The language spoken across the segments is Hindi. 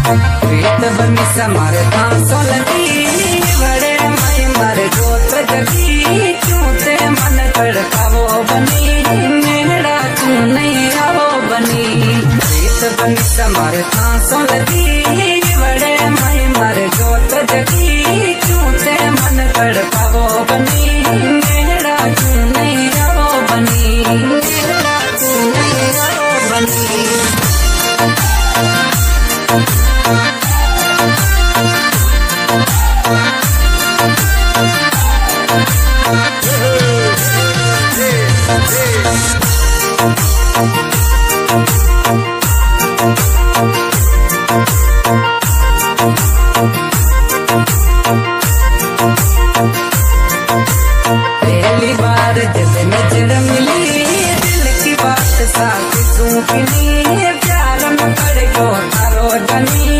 प्रीत बनी समार तांसो लगी बड़े माई मर जोत जगी क्यों ते मन तड़पावो बनी मेरा क्यों नहीं आवो बनी। प्रीत बनी समार तांसो लगी बड़े माई मर जोत जगी क्यों ते मन तड़पावो बनी मेरा क्यों नहीं आवो बनी मेरा क्यों नहीं आवो बनी। पहली बार जब नजर मिली दिल की बात साथ सूखनी प्यार में पड़ गो तारो जनी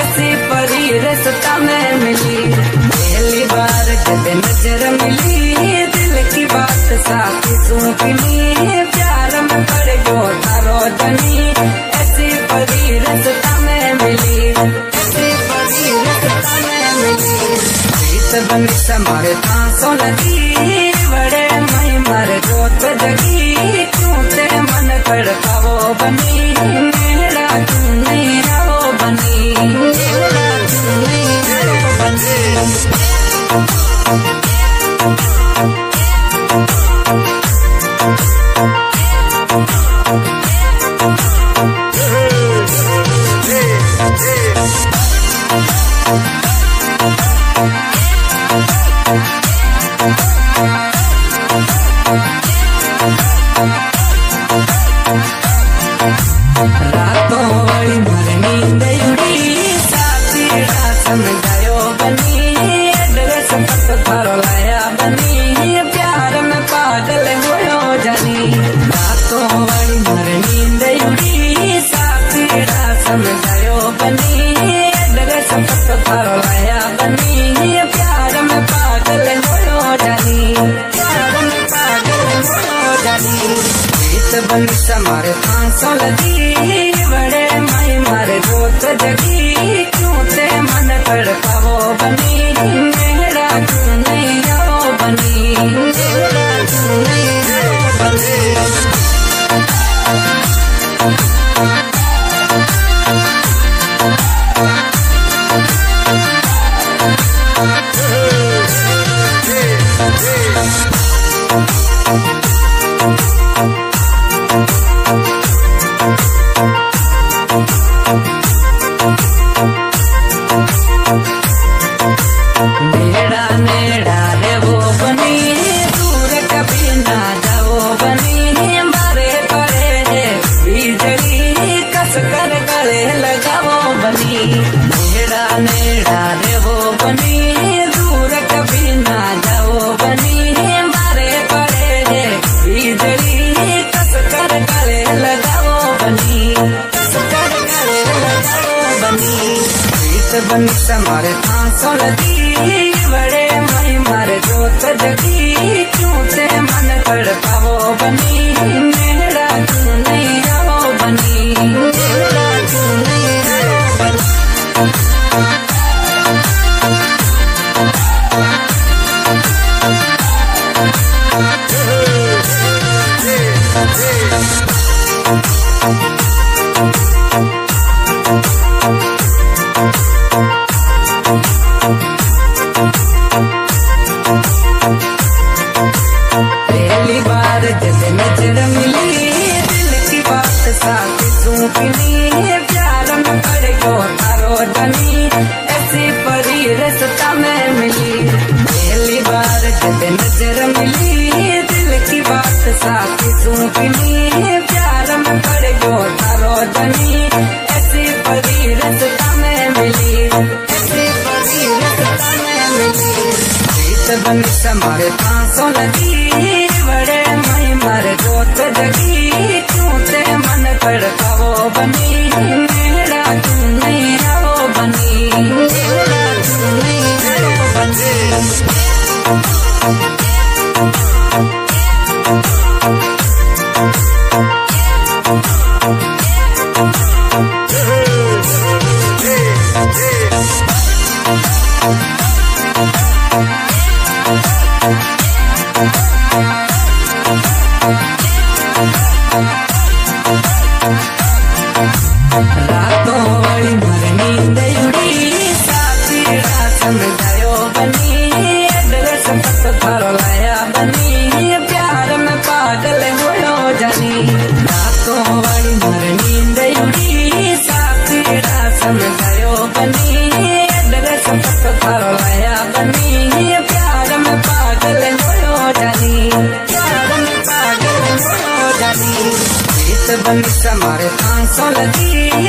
ऐसी परी रास्ता में मिली। पहली बार जब नजर मिली दिल की बात साथ सूखनी प्यार में पड़ गो तारो जनी ऐसी परी रास्ता में मिली ऐसी परी रास्ता में मिली। प्रीत बनी समार तांसो लगी बड़े मई मर जोत जगी क्यों ते मन तड़पावो बनी मेरा क्यों नहीं आवो बनी मेरा क्यों नहीं आवो बनी। रातों वाली मर नींद उड़ी साथी समझायो बनी एड्रेस पत भरो लाया बनी प्यार में पागल होयो जानी। रातों वाली मर नींद उड़ी साथी समझायो बनी एड्रेस पत भरो लाया बनी प्यार में पागल होयो जानी प्यार में पागल होयो जानी। प्रीत बनी समार तांसो लगी बड़े माई मर जोत जगी क्यों ते मन तड़पावो बनी मेरा क्यों नहीं आवो बनी मेरा क्यों नहीं आवो बनी। नेड़ा नेड़ा रे वो बनी दूर कभी ना जाओ बनी मारे पड़े रे बिजली कस कर गले लगाओ बनी। नेड़ा नेड़ा रे वो बनी दूर कभी ना जाओ बनी मारे पड़े रे बिजली कस कर गले लगाओ बनी कस कर गले लगाओ बनी। प्रीत बनी समार तांसो लगी बड़े मई मर जोत जगी क्यों ते मन तड़पावो बनी मेरा क्यों नहीं आवो बनी मेरा क्यों नहीं आवो बनी। पहली बार जब नजर मिली दिल की बात साथ सूखनी प्यार में पड़ गो तारो जनी ऐसी परी रास्ता में मिली। पहली बार जब नजर मिली दिल की बात साथ सूखनी प्यार में पड़ गो तारो जनी ऐसी परी रास्ता में मिली ऐसी परी रास्ता में मिली। प्रीत बनी समार तांसो लगी बड़े मई मर जोत जगी क्यों ते मन तड़पावो बनी मेरा क्यों नहीं आवो बनी मेरा क्यों नहीं आवो बनी। Hey! रातों वाली मर नींद उड़ी साथीड़ा समझायो बनी एड्रेस पत थारो लाया बनी प्यार में पागल होयो जानी रातों वाली मर नींद उड़ी साथीड़ा समझायो बनी एड्रेस पत थारो लाया बनी प्यार में पागल होयो जानी प्यार में पागल होयो जानी गीत बनी समारे 500 लगी